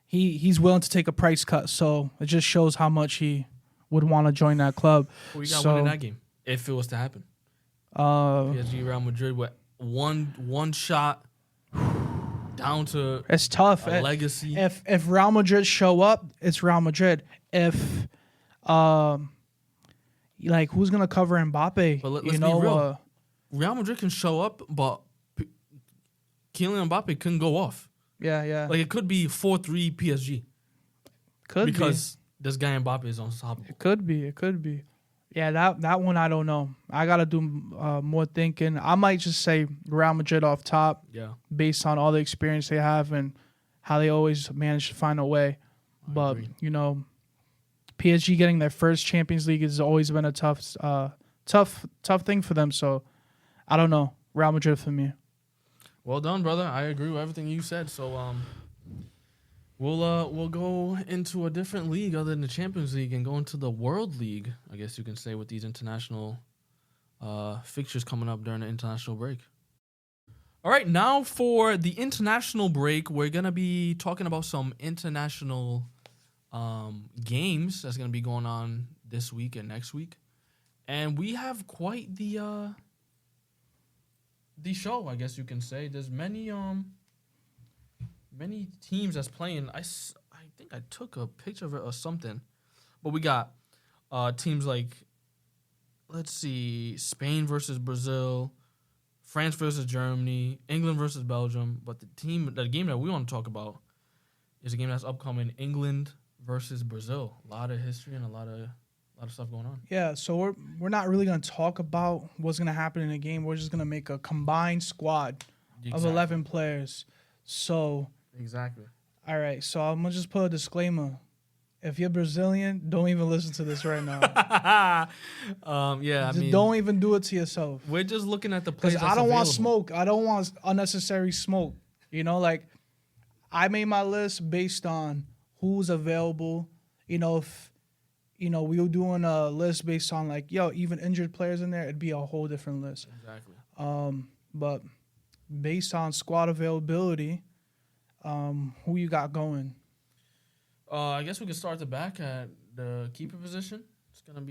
He's willing to take a price cut, so it just shows how much he would want to join that club. Who you got winning that game if it was to happen? PSG Real Madrid with one shot down to it's tough. A legacy. If Real Madrid show up, it's Real Madrid. If like who's gonna cover Mbappe? But let's be real. Real Madrid can show up, but Kylian Mbappe couldn't go off. Yeah. Like it could be 4-3 PSG. Because this guy Mbappe is unstoppable. It could be. Yeah, that one I don't know. I gotta do more thinking. I might just say Real Madrid off top. Yeah. Based on all the experience they have and how they always manage to find a way. But PSG getting their first Champions League has always been a tough thing for them. So I don't know. Real Madrid for me. Well done, brother. I agree with everything you said. So we'll go into a different league other than the Champions League and go into the World League, I guess you can say, with these international fixtures coming up during the international break. All right, now for the international break, we're gonna be talking about some international games that's going to be going on this week and next week. And we have quite the show, I guess you can say. There's many teams that's playing. I think I took a picture of it or something. But we got teams like, let's see, Spain versus Brazil, France versus Germany, England versus Belgium. But the game that we want to talk about is a game that's upcoming, England versus Brazil. A lot of history and a lot of stuff going on. Yeah, so we're not really going to talk about what's going to happen in the game. We're just going to make a combined squad of 11 players. So exactly. All right, so I'm going to just put a disclaimer. If you're Brazilian, don't even listen to this right now. Don't even do it to yourself. We're just looking at the players. Because I don't want smoke. I don't want unnecessary smoke. Like I made my list based on who's available. If we were doing a list based on like, even injured players in there, it'd be a whole different list. Exactly. But based on squad availability, who you got going? I guess we can start the back at the keeper position. It's gonna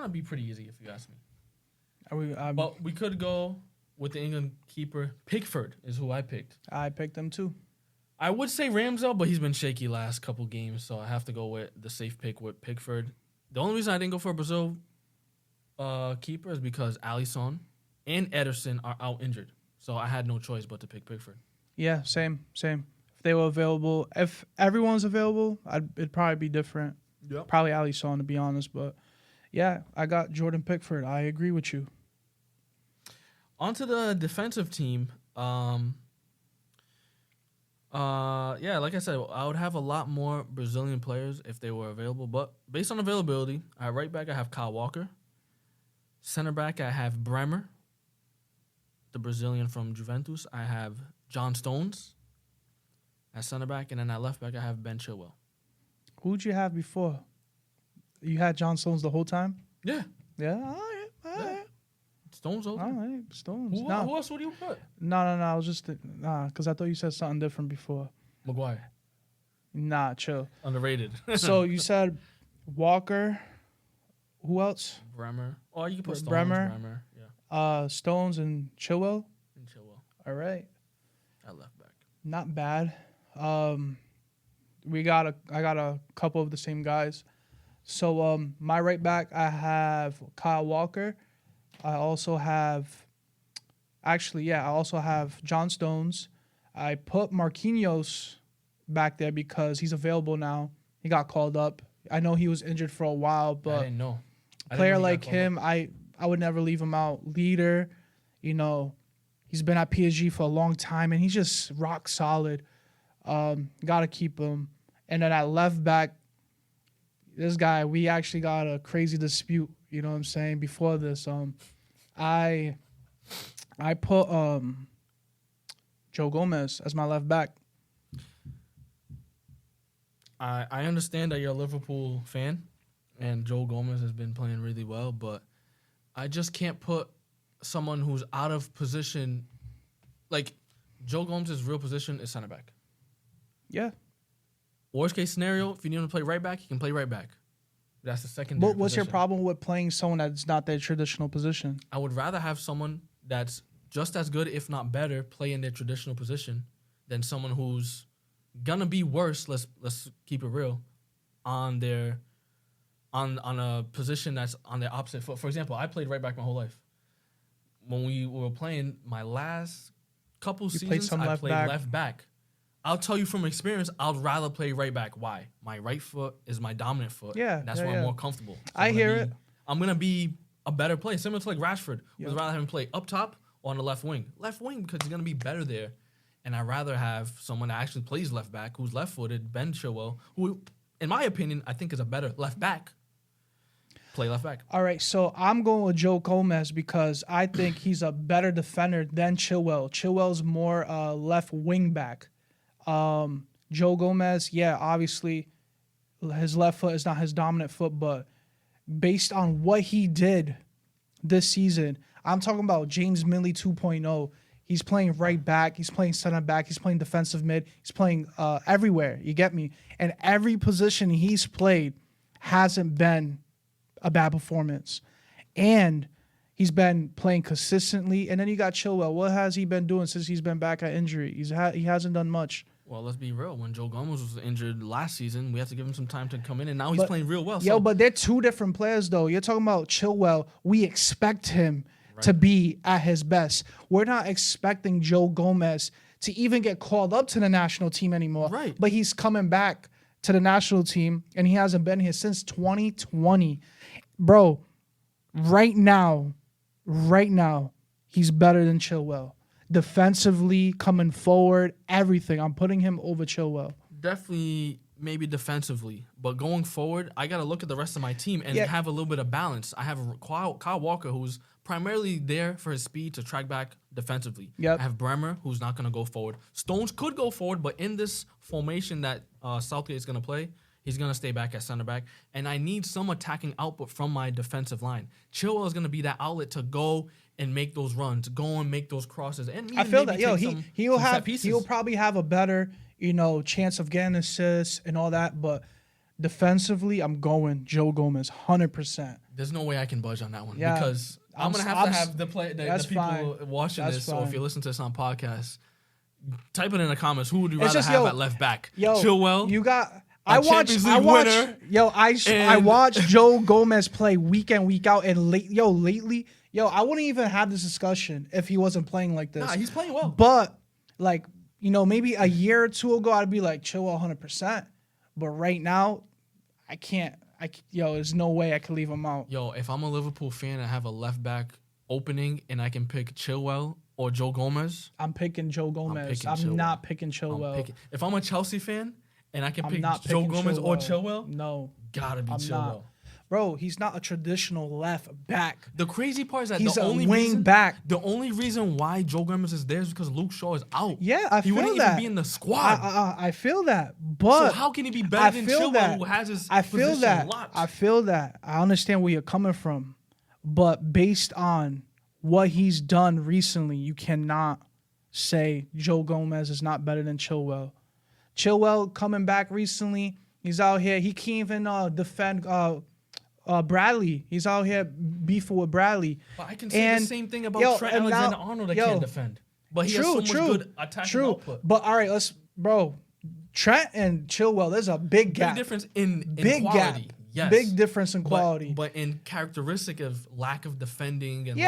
be pretty easy if you ask me. But we could go with the England keeper. Pickford is who I picked. I picked him too. I would say Ramsdale, but he's been shaky last couple games, so I have to go with the safe pick with Pickford. The only reason I didn't go for a Brazil keeper is because Alisson and Ederson are out injured, so I had no choice but to pick Pickford. Yeah, same. If they were available, if everyone's available, it'd probably be different. Yep. Probably Alisson, to be honest, but yeah, I got Jordan Pickford. I agree with you. Onto the defensive team. Like I said, I would have a lot more Brazilian players if they were available. But based on availability, at right back I have Kyle Walker. Center back I have Bremer, the Brazilian from Juventus. I have John Stones at center back, and then at left back I have Ben Chilwell. Who'd you have before? You had John Stones the whole time? Yeah. Yeah. All right. Stones older? All right, Stones. Who No, else would you put? no. I was just because I thought you said something different before. Maguire. Nah, chill. Underrated. So you said Walker. Who else? Bremer. Or you could put Stones. Bremer. Yeah. Stones and Chilwell. And Chilwell. All right. At left back. Not bad. I got a couple of the same guys. So my right back, I have Kyle Walker. I also have John Stones. I put Marquinhos back there because he's available now. He got called up. I know he was injured for a while, I but didn't know. player like him, I would never leave him out. Leader, he's been at PSG for a long time, and he's just rock solid. Got to keep him. And then at left back, this guy, we actually got a crazy dispute, you know what I'm saying, before this. I put Joe Gomez as my left back. I understand that you're a Liverpool fan, and Joe Gomez has been playing really well, but I just can't put someone who's out of position. Like, Joe Gomez's real position is center back. Yeah. Worst case scenario, if you need him to play right back, he can play right back. That's the second. But what's your problem with playing someone that's not their traditional position? I would rather have someone that's just as good, if not better, play in their traditional position than someone who's gonna be worse. Let's keep it real, on a position that's on their opposite foot. For example, I played right back my whole life. When we were playing my last couple seasons, I played left back. I'll tell you from experience, I'd rather play right back. Why? My right foot is my dominant foot. Yeah, that's why I'm more comfortable. So I hear it. I'm gonna be a better player, similar to like Rashford. Would rather have him play up top or on the left wing. Left wing because he's gonna be better there, and I'd rather have someone that actually plays left back, who's left-footed, Ben Chilwell, who, in my opinion, I think is a better left back. Play left back. All right, so I'm going with Joe Gomez because I think he's a better defender than Chilwell. Chilwell's more left wing back. Joe Gomez, obviously his left foot is not his dominant foot, but based on what he did this season, I'm talking about James Millie 2.0. He's playing right back. He's playing center back. He's playing defensive mid. He's playing everywhere. You get me? And every position he's played hasn't been a bad performance. And he's been playing consistently. And then you got Chilwell. What has he been doing since he's been back at injury? He hasn't done much. Well, let's be real. When Joe Gomez was injured last season, we had to give him some time to come in, and now he's playing real well. But they're two different players, though. You're talking about Chilwell. We expect him to be at his best. We're not expecting Joe Gomez to even get called up to the national team anymore. Right. But he's coming back to the national team, and he hasn't been here since 2020. Bro, right now, he's better than Chilwell. Defensively, coming forward, everything. I'm putting him over Chilwell. Definitely, maybe defensively. But going forward, I got to look at the rest of my team and have a little bit of balance. I have Kyle Walker, who's primarily there for his speed to track back defensively. Yep. I have Bremer, who's not going to go forward. Stones could go forward, but in this formation that Southgate is going to play, he's going to stay back at center back. And I need some attacking output from my defensive line. Chilwell is going to be that outlet to go and make those runs, go and make those crosses. And I feel that, he'll probably have a better, chance of getting assists and all that. But defensively, I'm going Joe Gomez, 100%. There's no way I can budge on that one because I'm going to have the people watching this. So if you listen to this on podcast, type it in the comments. Who would you rather have at left back? Chilwell? You got... I watch Joe Gomez play week in, week out, and lately, I wouldn't even have this discussion if he wasn't playing like this. Nah, he's playing well. But maybe a year or two ago, I'd be like Chilwell 100%. But right now, I can't. There's no way I can leave him out. If I'm a Liverpool fan and I have a left back opening and I can pick Chilwell or Joe Gomez, I'm picking Joe Gomez. I'm not picking Chilwell. If I'm a Chelsea fan and I can pick Joe Gomez or Chilwell, no, gotta be Chilwell. Not. Bro, he's not a traditional left back. The crazy part is that he's the only reason why Joe Gomez is there is because Luke Shaw is out. Yeah, I feel that. He wouldn't even be in the squad. I feel that. But so how can he be better than Chilwell, who has his position locked? I feel that. I understand where you're coming from. But based on what he's done recently, you cannot say Joe Gomez is not better than Chilwell. Chilwell coming back recently, he's out here. He can't even defend Bradley. He's out here beefing with Bradley. But I can say the same thing about Trent Alexander-Arnold that can't defend. But he has so much good attacking output. But all right, Trent and Chilwell, there's a big gap. Big difference in quality. Gap. Yes. Big difference in quality. But in characteristic of lack of defending and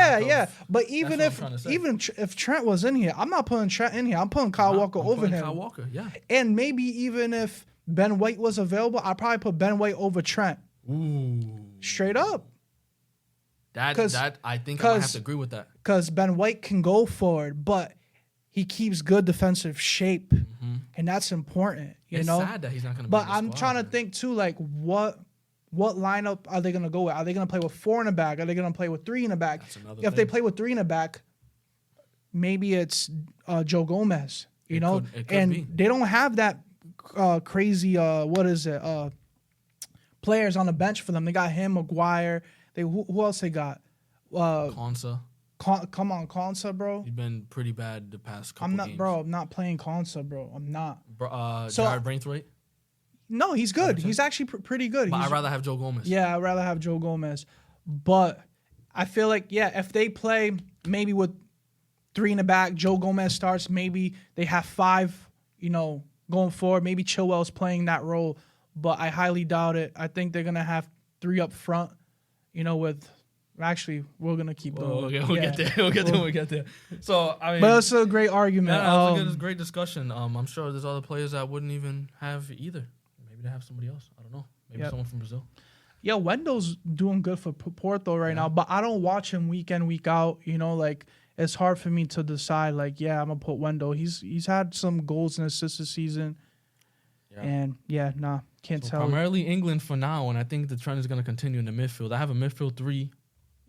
But even if Trent was in here, I'm not putting Trent in here. I'm putting Kyle Walker over him. Kyle Walker, yeah. And maybe even if Ben White was available, I'd probably put Ben White over Trent. Ooh. Straight up. I think I might have to agree with that. Because Ben White can go forward, but he keeps good defensive shape, and that's important. It's sad that he's not going to be But I'm trying to think, too, like, what lineup are they going to go with? Are they going to play with 4 in the back? Are they going to play with 3 in the back? If they play with 3 in the back, maybe it's Joe Gomez, it could be. They don't have that crazy, players on the bench for them. They got him, Maguire. Who else they got? Konsa. Come on, Konsa, bro. He's been pretty bad the past couple games. I'm not playing Konsa, bro. I'm not. Jared Braithwaite? No, he's good. He's actually pretty good. But I'd rather have Joe Gomez. Yeah, I'd rather have Joe Gomez. But I feel like, if they play maybe with 3 in the back, Joe Gomez starts, maybe they have 5, going forward. Maybe Chilwell's playing that role, but I highly doubt it. I think they're going to have 3 up front, with... Actually, we're going to keep going. Okay, we'll get there. We'll get there. So, I mean... But it's a great argument. Yeah, it was a great discussion. I'm sure there's other players that wouldn't even have either. Maybe they have somebody else. I don't know. Maybe someone from Brazil. Yeah, Wendo's doing good for Porto right now, but I don't watch him week in, week out. It's hard for me to decide, I'm going to put Wendo. He's had some goals and assists this season. Yeah. And, can't tell. Primarily England for now, and I think the trend is going to continue in the midfield. I have a midfield 3.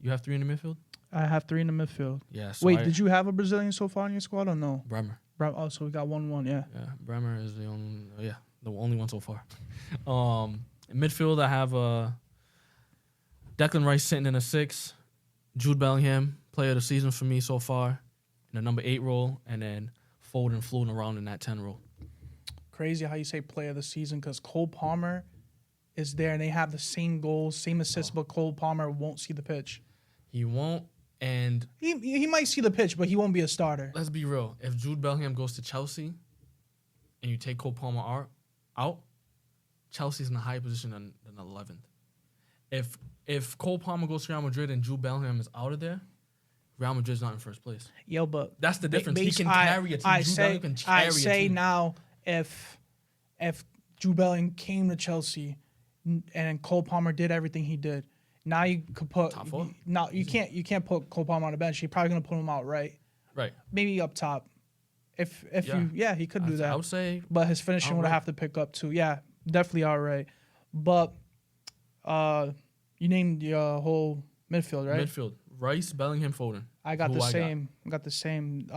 You have 3 in the midfield? I have 3 in the midfield. Yeah. So wait, did you have a Brazilian so far in your squad or no? Bremer. Oh, so we got 1-1, yeah. Yeah, Bremer is the only one so far. In midfield, I have Declan Rice sitting in a 6. Jude Bellingham, player of the season for me so far, in the number 8 role, and then Foden floating around in that 10 role. Crazy how you say player of the season, because Cole Palmer is there, and they have the same goals, same assists, but Cole Palmer won't see the pitch. He won't, and... He might see the pitch, but he won't be a starter. Let's be real. If Jude Bellingham goes to Chelsea and you take Cole Palmer out, Chelsea's in a higher position than 11th. If Cole Palmer goes to Real Madrid and Jude Bellingham is out of there, Real Madrid's not in first place. Yo, but... That's the difference. He can carry a team. I say now, if Jude Bellingham came to Chelsea and Cole Palmer did everything he did, now you could put top 4? No, you can't put Cole Palmer on the bench. You're probably gonna put him out right. Maybe up top. He could do that. I would say, but his finishing would have to pick up too. Yeah, definitely all right. But you named your whole midfield, right? Midfield: Rice, Bellingham, Foden. I got the same.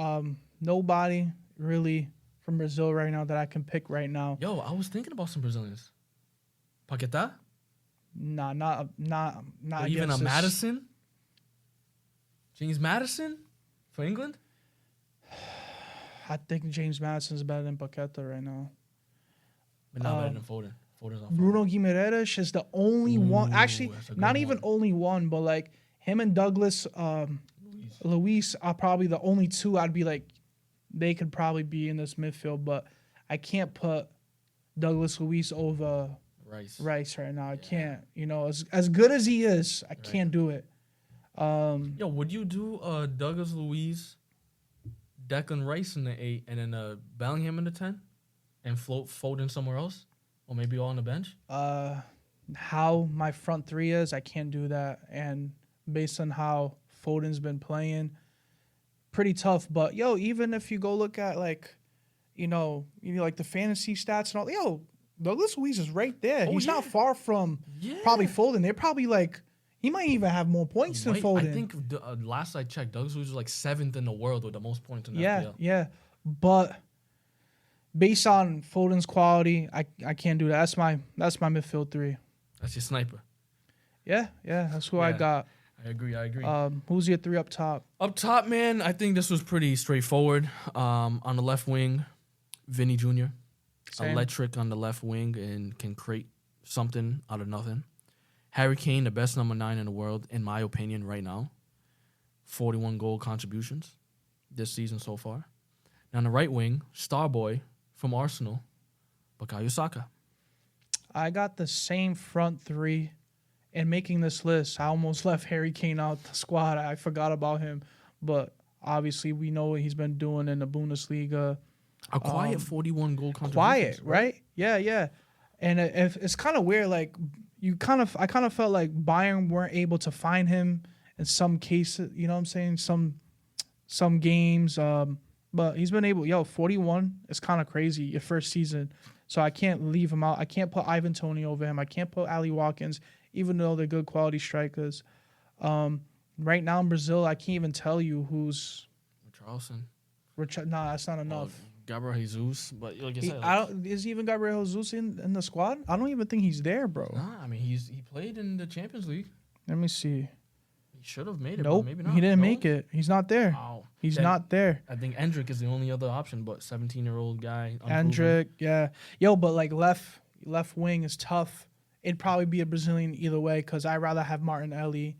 Nobody really from Brazil right now that I can pick right now. Yo, I was thinking about some Brazilians. Paquetá? Nah, not even a Madison? James Madison for England? I think James Madison's better than Paquetá right now. But not better than Foden. Foden's on Bruno Guimaraes is the only one. Actually, not even only one, but like him and Douglas Luiz are probably the only 2 I'd be like, they could probably be in this midfield, but I can't put Douglas Luiz over Rice right now. I can't. As good as he is, I can't do it. Yo, would you do Douglas Luiz, Declan Rice in the 8, and then Bellingham in the 10, and float Foden somewhere else, or maybe all on the bench? How my front 3 is, I can't do that. And based on how Foden's been playing, pretty tough. But even if you go look at like the fantasy stats and all, Douglas Luiz is right there. He's not far from probably Foden. They're probably like, he might even have more points than Foden. I think last I checked, Douglas Luiz was like 7th in the world with the most points in the FPL. Yeah. But based on Foden's quality, I can't do that. That's my midfield 3. That's your sniper. Yeah. That's who I got. I agree. Who's your 3 up top? Up top, man, I think this was pretty straightforward. On the left wing, Vinny Jr. Same. Electric on the left wing and can create something out of nothing. Harry Kane, the best number 9 in the world, in my opinion, right now. 41 goal contributions this season so far. Now on the right wing, star boy from Arsenal, Bukayo Saka. I got the same front 3. In making this list, I almost left Harry Kane out the squad. I forgot about him. But obviously, we know what he's been doing in the Bundesliga. A quiet 41 goal contributions. Quiet, right? Yeah. And it's kind of weird. Like, I kind of felt like Bayern weren't able to find him in some cases. You know what I'm saying? Some games. But he's been able. 41 is kind of crazy. Your first season. So I can't leave him out. I can't put Ivan Toney over him. I can't put Ali Watkins, even though they're good quality strikers. Right now in Brazil, I can't even tell you who's Charleston. Nah, that's not enough. Gabriel Jesus, but like you said, is even Gabriel Jesus in the squad? I don't even think he's there, bro. Nah, I mean he played in the Champions League. Let me see. He should have made it. Nope, but maybe not. he didn't make it. He's not there. Wow, he's not there. I think Endrick is the only other option, but 17-year-old guy. Endrick, yeah, but like left wing is tough. It'd probably be a Brazilian either way because I'd rather have Martinelli.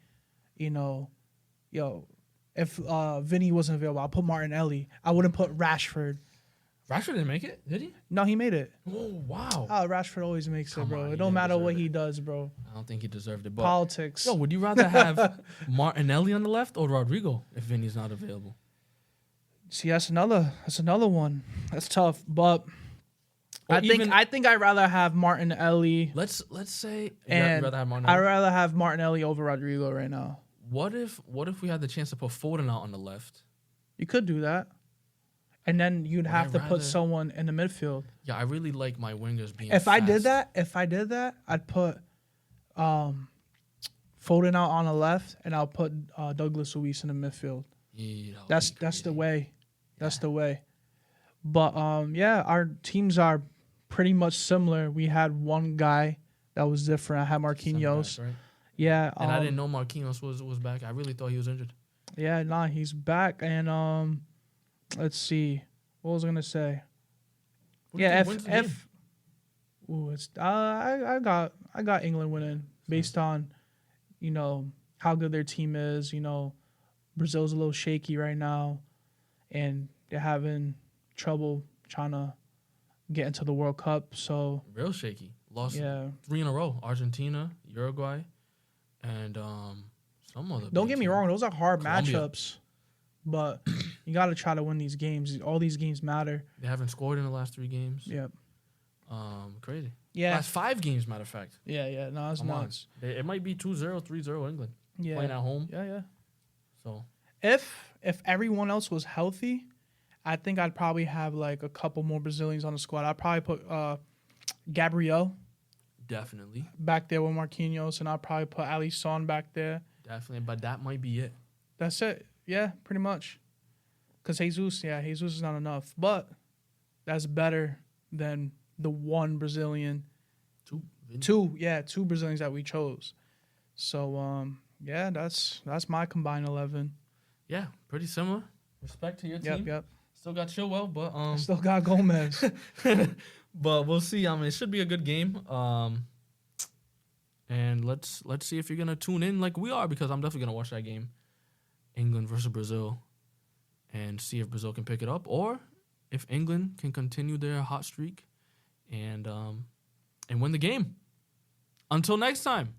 If Vinny wasn't available, I'll put Martinelli. I wouldn't put Rashford. Rashford didn't make it, did he? No, he made it. Oh, wow. Rashford always makes it, bro. It don't matter what he does, bro. I don't think he deserved it. But Politics. Yo, would you rather have Martinelli on the left or Rodrigo if Vinny's not available? See, that's another one. That's tough, but I think I'd rather have Martinelli. Let's say and rather have Martinelli. I'd rather have Martinelli over Rodrigo right now. What if we had the chance to put Foden out on the left? You could do that. And then you'd have to put someone in the midfield. Yeah, I really like my wingers being If fast. I did that, I'd put Foden out on the left and I'll put Douglas Luiz in the midfield. Yeah, that's the way. That's the way. But our teams are pretty much similar. We had one guy that was different. I had Marquinhos. Back, right? Yeah. And I didn't know Marquinhos was back. I really thought he was injured. Yeah, he's back. And let's see. What was I gonna say? I got England winning based on, how good their team is. Brazil's a little shaky right now, and they're having trouble trying to get into the World Cup. So real shaky. Lost 3 in a row. Argentina, Uruguay, and some other. Don't get me wrong; those are hard Colombia. matchups. But you got to try to win these games. All these games matter. They haven't scored in the last 3 games. Yep. Crazy. Yeah. Last 5 games, matter of fact. Yeah. No, it's nuts. It might be 2-0, 3-0 England. Yeah. Playing at home. Yeah. So if everyone else was healthy, I think I'd probably have like a couple more Brazilians on the squad. I'd probably put Gabriel. Definitely. Back there with Marquinhos, and I'd probably put Alisson back there. Definitely, but that might be it. That's it. Yeah, pretty much. Because Jesus is not enough. But that's better than the one Brazilian. Two Brazilians that we chose. So, that's my combined 11. Yeah, pretty similar. Respect to your team. Yep. Still got Chilwell, but still got Gomez. But we'll see. It should be a good game. And let's see if you're gonna tune in like we are, because I'm definitely gonna watch that game. England versus Brazil, and see if Brazil can pick it up, or if England can continue their hot streak and win the game. Until next time.